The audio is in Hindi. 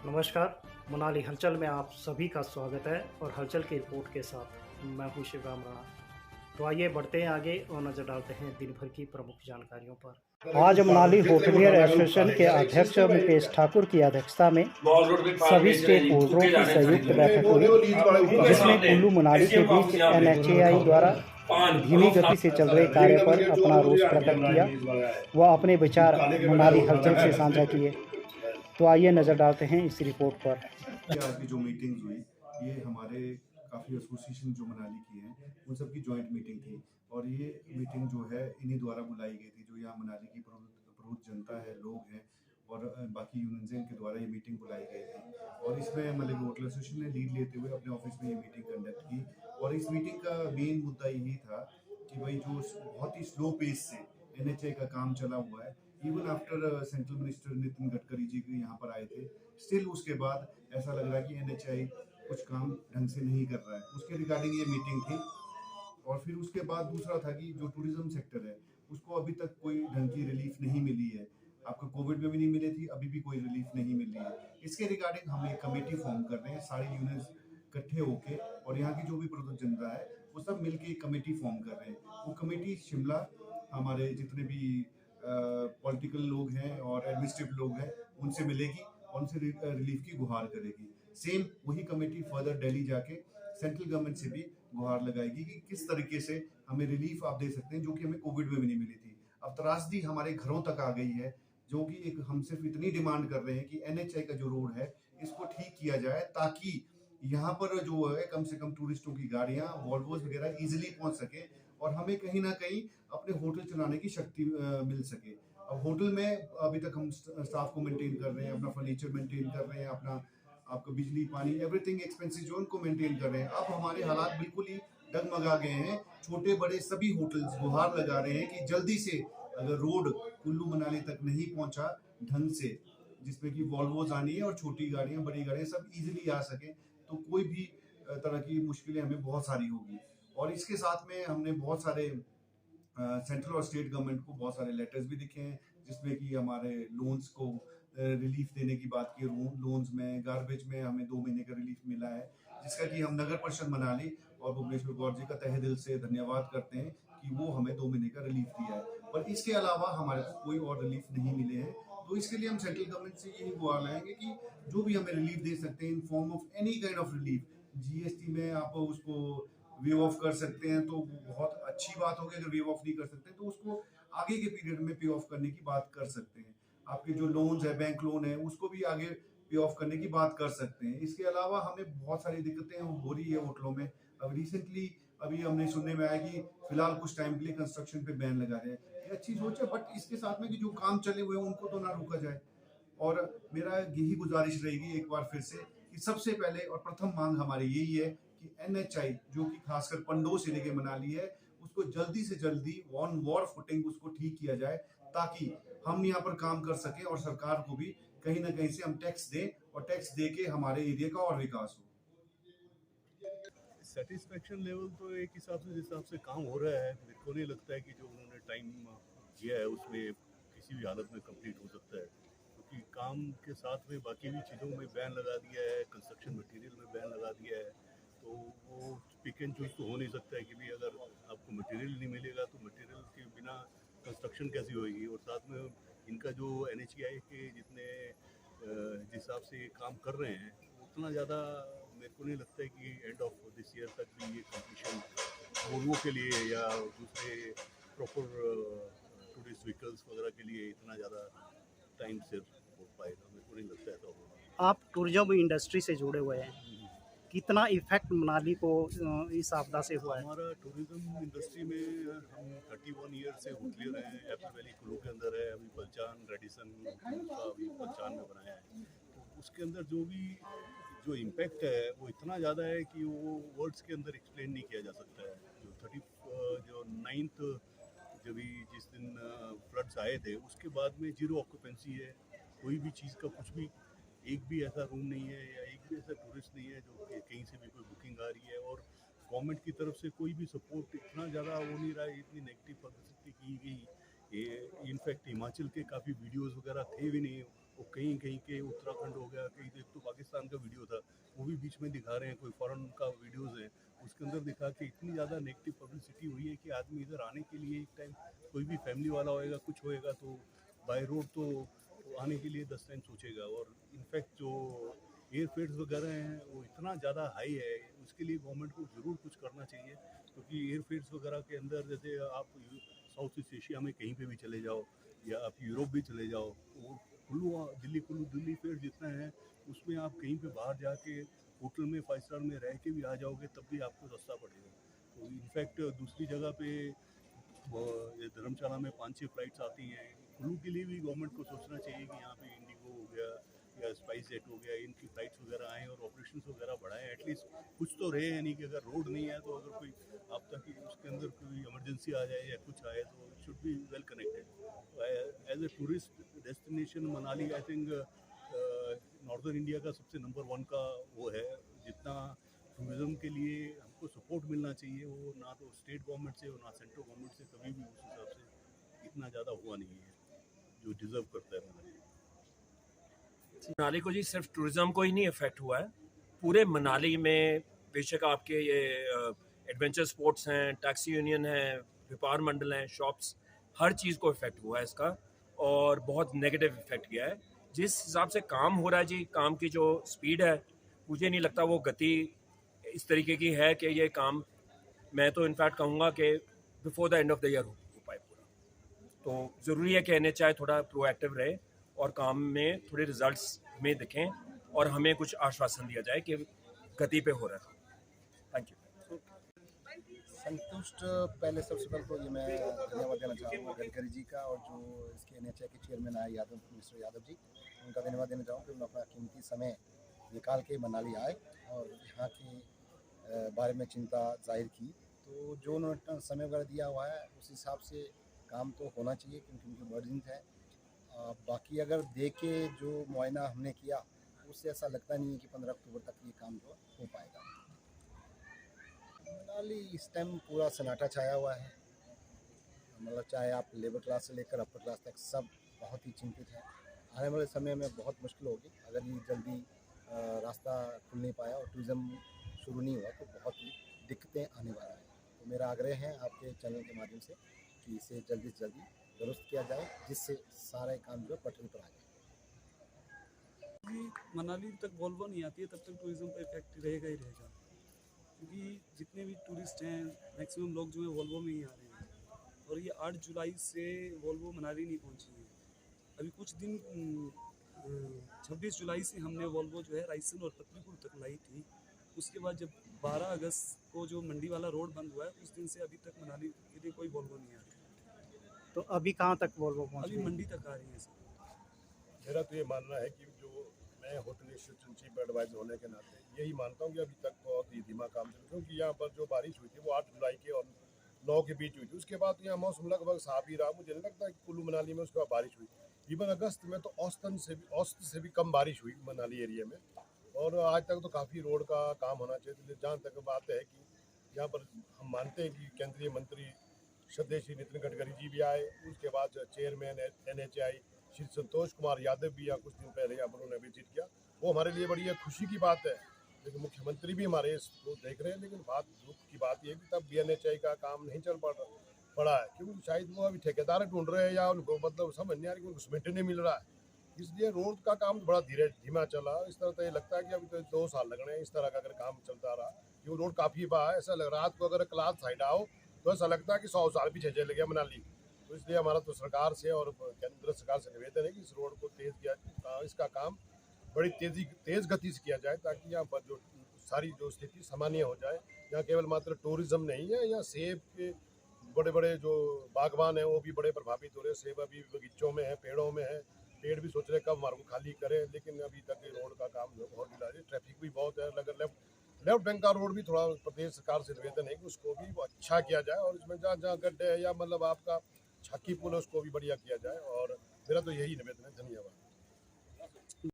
नमस्कार, मनाली हलचल में आप सभी का स्वागत है और हलचल की रिपोर्ट के साथ मैं हूं शिवराम राणा। तो आइए बढ़ते हैं आगे और नज़र डालते हैं दिन भर की प्रमुख जानकारियों पर। आज मनाली होटलियर एसोसिएशन के अध्यक्ष मुकेश ठाकुर की अध्यक्षता में सभी स्टेक होल्डरों की संयुक्त बैठक हुई, जिसमें कुल्लू मनाली के बीच NHAI द्वारा धीमी गति से चल रहे कार्य पर अपना रोष प्रकट किया व अपने विचार मनाली हलचल से साझा किए। तो आइए नज़र डालते हैं इस रिपोर्ट पर। आज की जो मीटिंग्स हुई ये हमारे काफ़ी एसोसिएशन जो मनाली की हैं उन सब की जॉइंट मीटिंग थी और ये मीटिंग जो है इन्हीं द्वारा बुलाई गई थी। जो यहाँ मनाली की प्रबुद्ध जनता है, लोग हैं और बाकी यूनियंस इनके द्वारा ये मीटिंग बुलाई गई थी और इसमें मतलब होटल एसोसिएशन ने लीड लेते हुए अपने ऑफिस में ये मीटिंग कंडक्ट की और इस मीटिंग का मेन मुद्दा यही था कि भाई जो बहुत ही स्लो पेस से NHAI का काम चला हुआ है, even after central minister Nitin Gadkari ji भी यहाँ पर आए थे, स्टिल उसके बाद ऐसा लग रहा है कि NHAI कुछ काम ढंग से नहीं कर रहा है। उसके रिगार्डिंग ये मीटिंग थी और फिर उसके बाद दूसरा था कि जो टूरिज्म सेक्टर है उसको अभी तक कोई ढंग की रिलीफ नहीं मिली है। आपको कोविड में भी नहीं मिली थी, अभी भी कोई रिलीफ नहीं मिल रही है। इसके रिगार्डिंग हम एक कमेटी फॉर्म कर रहे हैं, सारे यूनियंस इकट्ठे होके और यहाँ की जो भी प्रबुद्ध जनता है वो सब मिलके एक कमेटी फॉर्म कर रहे हैं। वो कमेटी शिमला, हमारे जितने भी पॉलिटिकल लोग हैं और एडमिनिस्ट्रेटिव लोग हैं उनसे मिलेगी और उनसे रिलीफ की गुहार करेगी। सेम वही कमेटी फर्दर दिल्ली जाके सेंट्रल गवर्नमेंट से भी गुहार लगाएगी कि किस तरीके से हमें रिलीफ आप दे सकते हैं, जो कि हमें कोविड में भी नहीं मिली थी। अब त्रासदी हमारे घरों तक आ गई है, जो कि एक हम सिर्फ इतनी डिमांड कर रहे हैं कि NHAI का जो रोड है इसको ठीक किया जाए, ताकि यहाँ पर जो है कम से कम टूरिस्टों की गाड़ियां वॉल्वोस वगैरह इजिली पहुंच सके और हमें कहीं ना कहीं अपने होटल चलाने की शक्ति मिल सके। अब होटल में अभी तक हम स्टाफ को मेंटेन कर रहे हैं, अपना फर्नीचर मेंटेन कर रहे हैं, अपना आपका बिजली पानी एवरीथिंग एक्सपेंसेस जो उनको मेंटेन कर रहे हैं। अब हमारे हालात बिल्कुल ही डगमगा गए हैं। छोटे बड़े सभी होटल्स गुहार लगा रहे हैं कि जल्दी से अगर रोड कुल्लू मनाली तक नहीं पहुंचा ढंग से, जिसमें कि वॉल्वोज आनी है और छोटी गाड़ियां बड़ी गाड़ियां सब इजीली आ सके, तो कोई भी तरह की मुश्किलें हमें बहुत सारी होगी। और इसके साथ में हमने बहुत सारे सेंट्रल और स्टेट गवर्नमेंट को बहुत सारे लेटर्स भी दिखे हैं, जिसमें कि हमारे लोन्स को रिलीफ देने की बात की। लोन्स में गार्बेज में हमें 2 महीने का रिलीफ मिला है, जिसका कि हम नगर परिषद मनाली और भुवनेश्वर गौर जी का तहे दिल से धन्यवाद करते हैं कि वो हमें 2 महीने का रिलीफ दिया है। पर इसके अलावा हमारे को कोई और रिलीफ नहीं मिले हैं। तो इसके लिए हम सेंट्रल गवर्नमेंट से यही गुहार लाएंगे कि जो भी हमें रिलीफ दे सकते हैं in form of any kind of relief, GST में आप उसको वेव ऑफ कर सकते हैं तो बहुत अच्छी बात होगी। अगर वेव ऑफ नहीं कर सकते तो उसको आगे के पीरियड में पे ऑफ करने की बात कर सकते हैं। आपके जो लोन्स है, बैंक लोन है, उसको भी आगे पे ऑफ करने की बात कर सकते हैं। इसके अलावा हमें बहुत सारी दिक्कतें हो रही है होटलों में। अब रिसेंटली अभी हमने सुनने में आया कि फिलहाल कुछ टाइम के लिए कंस्ट्रक्शन पे बैन लगा रहे हैं। ये अच्छी सोच है, बट इसके साथ में कि जो काम चले हुए हैं उनको तो ना रोका जाए। और मेरा यही गुजारिश रहेगी एक बार फिर से कि सबसे पहले और प्रथम मांग हमारी यही है कि NHAI जो कि खासकर पंडोह से लेके मनाली है, उसको जल्दी से जल्दी ऑन वॉर फुटिंग उसको ठीक किया जाए, ताकि हम यहाँ पर काम कर सकें और सरकार को भी कहीं ना कहीं से हम टैक्स दें और टैक्स दे के हमारे एरिया का और विकास हो। सेटिस्फेक्शन लेवल तो एक हिसाब से जिस हिसाब से काम हो रहा है, मेरे को नहीं लगता है कि जो उन्होंने टाइम दिया है उसमें किसी भी हालत में कंप्लीट हो सकता है, क्योंकि काम के साथ में बाकी भी चीज़ों में बैन लगा दिया है, कंस्ट्रक्शन मटेरियल में बैन लगा दिया है। तो वो पिक एंड चूज तो हो नहीं सकता है कि भाई अगर आपको मटेरियल नहीं मिलेगा तो मटेरियल के बिना कंस्ट्रक्शन कैसी होगी। और साथ में इनका जो NHAI के जितने जिस हिसाब से ये काम कर रहे हैं उतना ज़्यादा मेरे को नहीं लगता है कि एंड ऑफ दिस ईयर तक भी ये कंपटीशन वोल्वो के लिए या दूसरे प्रॉपर टूरिस्ट व्हीकल्स वगैरह के लिए इतना ज़्यादा टाइम से हो पाएगा। मेरे को नहीं लगता ऐसा होगा। आप टूरिज्म इंडस्ट्री से जुड़े हुए हैं, कितना इफेक्ट मनाली को इस आपदा से हुआ है? हमारा टूरिज्म इंडस्ट्री में हम 31 ईयर से होटलियर हैं। एप्पल वैली कुल्लू के अंदर है, अभी पलचान रेडिसन का अभी पलचान में बनाया है। तो उसके अंदर जो इम्पैक्ट है वो इतना ज़्यादा है कि वो वर्ड्स के अंदर एक्सप्लेन नहीं किया जा सकता है। जो 9th जब भी जिस दिन फ्लड्स आए थे उसके बाद में जीरो ऑक्यूपेंसी है। कोई भी चीज़ का कुछ भी एक भी ऐसा रूम नहीं है या एक भी ऐसा टूरिस्ट नहीं है जो कहीं से भी कोई बुकिंग आ रही है। और गवर्नमेंट की तरफ से कोई भी सपोर्ट इतना ज़्यादा हो नहीं रहा है, इतनी नेगेटिव पब्लिसिटी की गई। ये इनफैक्ट हिमाचल के काफ़ी वीडियोस वगैरह थे भी नहीं वो कहीं कहीं के उत्तराखंड हो गया, कहीं एक तो पाकिस्तान का वीडियो था वो भी बीच में दिखा रहे हैं, कोई फॉरेन का वीडियोज़ है उसके अंदर दिखा के इतनी ज़्यादा नेगेटिव पब्लिसिटी हुई है कि आदमी इधर आने के लिए एक टाइम कोई भी फैमिली वाला होएगा कुछ होएगा तो बाय रोड तो आने के लिए 10 टाइम सोचेगा। और इनफैक्ट जो एयरफेयर्स वगैरह हैं वो इतना ज़्यादा हाई है, उसके लिए गवर्नमेंट को ज़रूर कुछ करना चाहिए, क्योंकि एयरफेयर्स वगैरह के अंदर जैसे आप साउथ ईस्ट एशिया में कहीं पे भी चले जाओ या आप यूरोप भी चले जाओ, वो कुल्लू दिल्ली फेयर जितना है उसमें आप कहीं पे बाहर जाके होटल में 5 स्टार में रह के भी आ जाओगे तब भी आपको सस्ता पड़ेगा। तो इनफैक्ट दूसरी जगह पे ये धर्मशाला में 5-6 फ्लाइट्स आती हैं, कुल्लू के लिए भी गवर्नमेंट को सोचना चाहिए कि यहाँ पे इंडिगो हो गया या स्पाइस जेट हो गया, इनकी फ्लाइट्स वगैरह आएँ और ऑपरेशंस वगैरह बढ़ाएं, एटलीस्ट कुछ तो रहे। यानी कि अगर रोड नहीं है तो अगर कोई आप तक उसके अंदर कोई इमरजेंसी आ जाए या कुछ आए तो it should be well connected. As a tourist destination Manali I think northern India का सबसे नंबर 1 का वो है। जितना टूरिज़्म के लिए हमको सपोर्ट मिलना चाहिए वो ना तो स्टेट गवर्नमेंट से और ना सेंट्रल गवर्नमेंट से कभी भी उस हिसाब से इतना ज़्यादा हुआ नहीं है जो डिज़र्व करता है मनाली। मनाली को जी सिर्फ टूरिज़्म को ही नहीं इफ़ेक्ट हुआ है, पूरे मनाली में बेशक आपके ये एडवेंचर स्पोर्ट्स हैं, टैक्सी यूनियन है, व्यापार मंडल हैं, शॉप्स, हर चीज़ को इफ़ेक्ट हुआ है इसका और बहुत नेगेटिव इफ़ेक्ट किया है। जिस हिसाब से काम हो रहा है जी, काम की जो स्पीड है मुझे नहीं लगता वो गति इस तरीके की है कि ये काम, मैं तो इनफैक्ट कहूँगा कि before the end of the year हो पाए पूरा। तो ज़रूरी है कि NHAI थोड़ा प्रोएक्टिव रहे और काम में थोड़े रिजल्ट्स हमें दिखें और हमें कुछ आश्वासन दिया जाए कि गति पे हो रहा है। Thank you. संतुष्ट पहले सबसे पहले तो ये मैं धन्यवाद देना चाहूँगा गडकरी जी का और जो इसके NHAI के चेयरमैन आए मिस्टर यादव जी, उनका धन्यवाद देना चाहूँगा कि उन्होंने अपना कीमती समय निकाल के मनाली आए और यहाँ के बारे में चिंता जाहिर की। तो जो उन्होंने समय वगैरह दिया हुआ है उस हिसाब से काम तो होना चाहिए क्योंकि उनकी वर्जिंग है। बाकी अगर देख के जो मुआयना हमने किया उससे ऐसा लगता नहीं है कि 15 अक्टूबर तक ये काम जो हो पाएगा। मनाली इस टाइम पूरा सन्नाटा छाया हुआ है, मतलब चाहे आप लेबर क्लास से लेकर अपर क्लास तक सब बहुत ही चिंतित है। आने वाले समय में बहुत मुश्किल होगी अगर ये जल्दी रास्ता खुल नहीं पाया और टूरिज़्म शुरू नहीं हुआ तो बहुत ही दिक्कतें आने वाला है। तो मेरा आग्रह है आपके चैनल के माध्यम से कि इसे जल्दी से जल्दी दुरुस्त किया जाए जिससे सारे काम जो पटरी पर आ जाए। मनाली तक वॉल्वो नहीं आती है तब तक टूरिज़्म पर इफेक्ट रहेगा ही रहेगा, क्योंकि जितने भी टूरिस्ट हैं मैक्सिमम लोग जो है वॉल्वो में ही आ रहे हैं और ये 8 जुलाई से वॉल्वो मनाली नहीं पहुंची है। अभी कुछ दिन 26 जुलाई से हमने वॉल्वो जो है रायसन और पतलीपुर तक लाई थी। उसके बाद जब 12 अगस्त को जो मंडी वाला रोड बंद हुआ है उस दिन से अभी तक मनाली के लिए कोई वॉल्वो नहीं आ रही। तो अभी कहाँ तक वॉल्वो पहुँच अभी गई? मंडी तक आ रही है सर। मेरा तो ये मानना है कि जो मैं होटल एसोसिएशन चीफ एडवाइजर होने के नाते यही मानता हूँ कि अभी तक बहुत ही धीमा काम चल, क्योंकि यहाँ पर जो बारिश हुई थी वो 8 जुलाई के और 9 के बीच हुई थी। उसके बाद यहाँ मौसम लगभग साफ ही रहा। मुझे नहीं लगता कि कुल्लू मनाली में उसके बाद बारिश हुई। इवन अगस्त में तो औसत से भी कम बारिश हुई मनाली एरिया में। और आज तक तो काफ़ी रोड का काम होना चाहिए। जहाँ तक बात है कि यहाँ पर हम मानते हैं कि केंद्रीय मंत्री श्रद्धेय श्री नितिन गडकरी जी भी आए, उसके बाद चेयरमैन NHAI श्री संतोष कुमार यादव भी यहाँ कुछ दिन पहले यहाँ पर उन्होंने विजिट किया। वो हमारे लिए बड़ी खुशी की बात है। लेकिन मुख्यमंत्री भी हमारे इसको देख रहे हैं। लेकिन बात दुख की बात ये है कि तब भी NHAI का काम नहीं चल पड़ा है, क्योंकि शायद वो अभी ठेकेदार ढूंढ रहे हैं या उनको मतलब समझ नहीं आ रही कि उनको सीमेंट नहीं मिल रहा है। इसलिए रोड का काम बड़ा धीमा चला। इस तरह तो ये लगता है कि अभी तो 2 साल लगने हैं इस तरह का अगर काम चलता रहा, क्योंकि रोड काफ़ी बड़ा है। ऐसा लग रहा है रात को अगर क्लास साइड आओ तो ऐसा लगता है कि 100 साल पीछे चले गया मनाली। तो इसलिए हमारा तो सरकार से और केंद्र सरकार से निवेदन है कि इस रोड को तेज़ किया, इसका काम बड़ी तेज़ गति से किया जाए ताकि यहाँ पर जो सारी जो स्थिति सामान्य हो जाए। यहाँ केवल मात्र टूरिज़्म नहीं है, यहाँ सेब के बड़े बड़े जो बागवान हैं वो भी बड़े प्रभावित हो रहे हैं। सेब अभी बगीचों में है, पेड़ों में है, पेड़ भी सोच रहे कब हमारे को खाली करें, लेकिन अभी तक ये रोड का काम जो बहुत ढीला है। ट्रैफिक भी बहुत है। अगर लेफ्ट बैंक का रोड भी थोड़ा प्रदेश सरकार से निवेदन है कि उसको भी अच्छा किया जाए और इसमें जहाँ गड्ढे है या मतलब आपका छाकी पुल है उसको भी बढ़िया किया जाए। और मेरा तो यही निवेदन है। धन्यवाद।